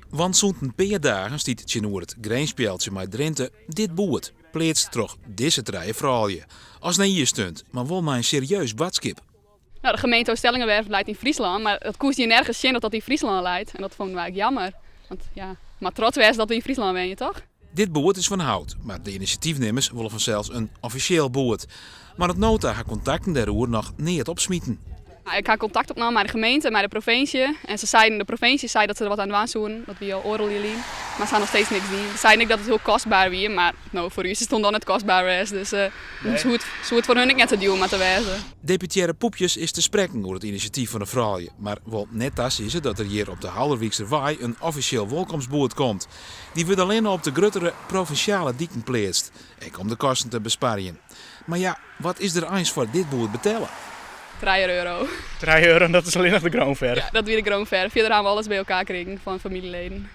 Want zo'n een paar dagen stiet Tjenoer het greenspeltje met Drenthe dit boert. Pleetst toch deze treien vrouwen. Als een hier stunt, maar wel maar een serieus badskip. Nou, de gemeente Oostellingenwerf leidt in Friesland, maar het koest je nergens zien dat dat in Friesland leidt. En dat vonden wij eigenlijk jammer. Want ja, maar trots wees dat we in Friesland wonen, toch? Dit boert is van hout, maar de initiatiefnemers willen vanzelfs een officieel boert. Maar het nota haar contacten daarover nog niet opsmieten. Nou, ik ga contact opnemen met de gemeente, met de provincie. En de provincie zei dat ze er wat aan het doen, dat we al oorlog jullie. Maar ze gaan nog steeds niks doen. Ze zeiden niet dat het heel kostbaar was, maar nou, voor u is het dan net kostbaar was. Dus zo het voor hun niet te doen met te wijzen. Deputaire Poepjes is te spreken over het initiatief van de vrouwen. Maar wel net als is het dat er hier op de Halderwiekse Waai een officieel welkomstboot komt. Die wordt alleen op de gruttere provinciale dieken pleetst. En om de kosten te besparen. Maar ja, wat is er eens voor dit boot betalen? €3. €3, dat is alleen nog de groenverf. Ja, dat weer de groenverf. Verder gaan we alles bij elkaar krijgen van familieleden.